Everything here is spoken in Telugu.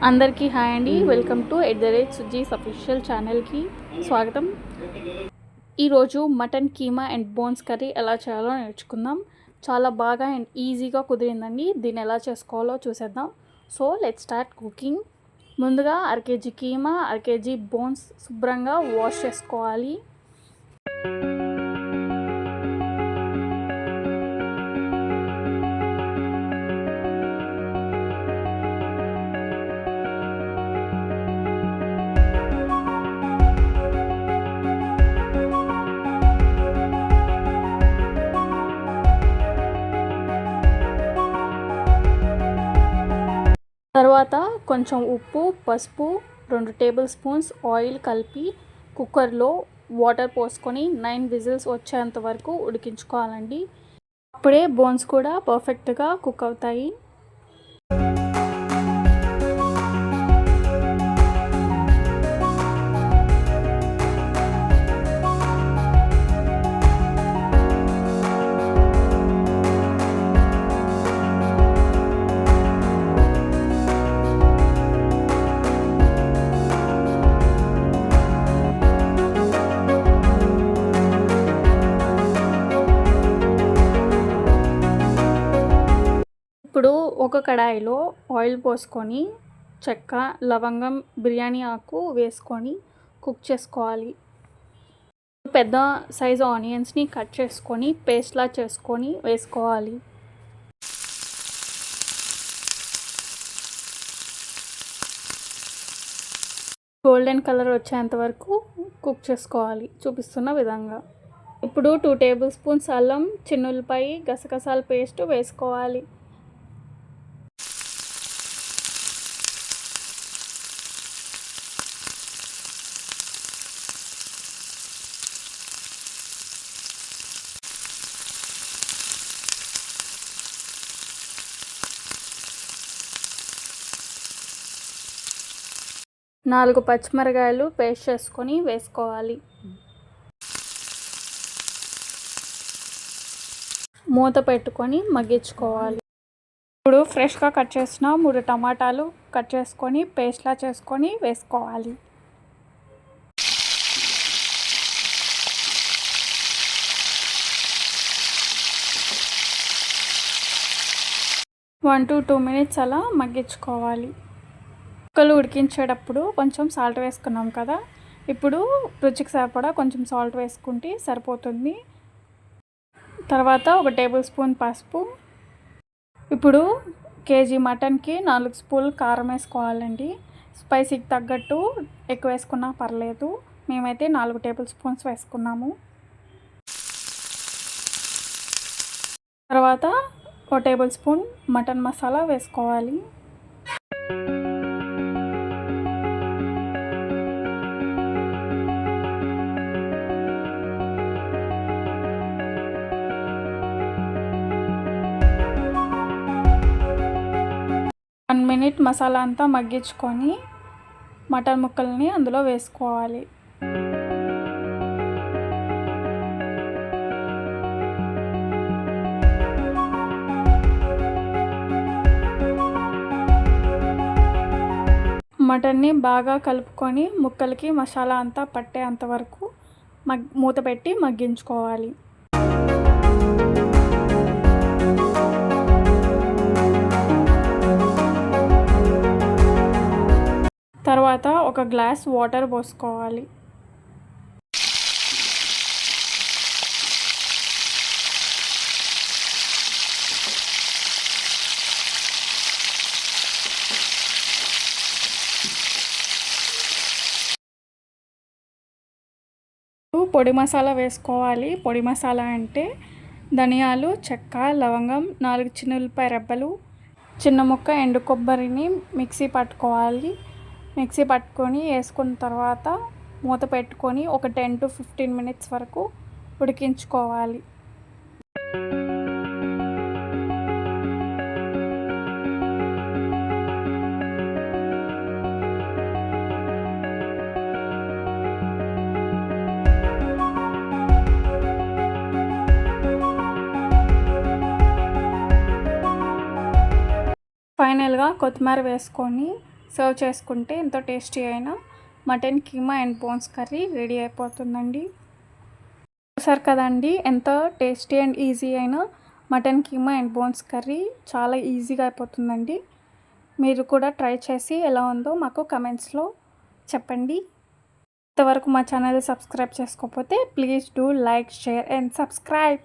అందరికీ హాయ్ అండి. వెల్కమ్ టు @సుజీస్ అఫీషియల్ ఛానల్కి స్వాగతం. ఈరోజు mutton keema and bones curry ఎలా చేయాలో నేర్చుకుందాం. చాలా బాగా అండ్ ఈజీగా కుదిరిందండి. దీన్ని ఎలా చేసుకోవాలో చూసేద్దాం. So let's start cooking. ముందుగా అరకేజీ కీమా, అరకేజీ బోన్స్ శుభ్రంగా వాష్ చేసుకోవాలి. తర్వాత కొంచెం ఉప్పు, పసుపు, 2 టేబుల్ స్పూన్స్ ఆయిల్ కలిపి కుక్కర్లో వాటర్ పోసుకొని 9 విజిల్స్ వచ్చేంత వరకు ఉడికించుకోవాలండి. అప్పుడే బోన్స్ కూడా పర్ఫెక్ట్గా కుక్ అవుతాయి. ఇప్పుడు ఒక కడాయిలో ఆయిల్ పోసుకొని చెక్క, లవంగం, బిర్యానీ ఆకు వేసుకొని కుక్ చేసుకోవాలి. పెద్ద సైజు ఆనియన్స్ని కట్ చేసుకొని పేస్ట్లా చేసుకొని వేసుకోవాలి. గోల్డెన్ కలర్ వచ్చేంత వరకు కుక్ చేసుకోవాలి చూపిస్తున్న విధంగా. ఇప్పుడు 2 టేబుల్ స్పూన్స్ అల్లం, చిన్నులపై గసగసాల పేస్ట్ వేసుకోవాలి. నాలుగు పచ్చిమిరకాయలు పేస్ట్ చేసుకొని వేసుకోవాలి. మూత పెట్టుకొని మగ్గించుకోవాలి. ఇప్పుడు ఫ్రెష్గా కట్ చేసిన 3 టమాటాలు కట్ చేసుకొని పేస్ట్లా చేసుకొని వేసుకోవాలి. వన్ టు 2 మినిట్స్ అలా మగ్గించుకోవాలి. ముక్కలు ఉడికించేటప్పుడు కొంచెం సాల్ట్ వేసుకున్నాం కదా, ఇప్పుడు రుచికి సరిపడా కొంచెం సాల్ట్ వేసుకుంటే సరిపోతుంది. తర్వాత 1 టేబుల్ స్పూన్ పసుపు. ఇప్పుడు కేజీ మటన్కి 4 స్పూన్లు కారం వేసుకోవాలండి. స్పైసీకి తగ్గట్టు ఎక్కువ వేసుకున్నా పర్లేదు. మేమైతే 4 టేబుల్ స్పూన్స్ వేసుకున్నాము. తర్వాత 1 టేబుల్ స్పూన్ మటన్ మసాలా వేసుకోవాలి. వన్ మినిట్ మసాలా అంతా మగ్గించుకొని మటన్ ముక్కల్ని అందులో వేసుకోవాలి. మటన్ని బాగా కలుపుకొని ముక్కలకి మసాలా అంతా పట్టేంత వరకు మూత పెట్టి మగ్గించుకోవాలి. తర్వాత ఒక గ్లాస్ వాటర్ పోసుకోవాలి. పొడి మసాలా వేసుకోవాలి. పొడి మసాలా అంటే ధనియాలు, చెక్క, లవంగం, 4 చిన్నులపై రెబ్బలు, చిన్న ముక్క ఎండు కొబ్బరిని మిక్సీ పట్టుకోవాలి. మిక్సీ పట్టుకొని వేసుకున్న తర్వాత మూత పెట్టుకొని ఒక 10 to 15 మినిట్స్ వరకు ఉడికించుకోవాలి. ఫైనల్గా కొత్తిమీర వేసుకొని సర్వ్ చేసుకుంటే ఎంతో టేస్టీ అయిన mutton keema and bones curry ready అయిపోతుందండి. చూసారు కదండి, ఎంతో టేస్టీ అండ్ ఈజీ అయిన mutton keema and bones curry చాలా ఈజీగా అయిపోతుందండి. మీరు కూడా ట్రై చేసి ఎలా ఉందో మాకు కమెంట్స్లో చెప్పండి. ఇంతవరకు మా ఛానల్ సబ్స్క్రైబ్ చేసుకోకపోతే please do like, share and subscribe.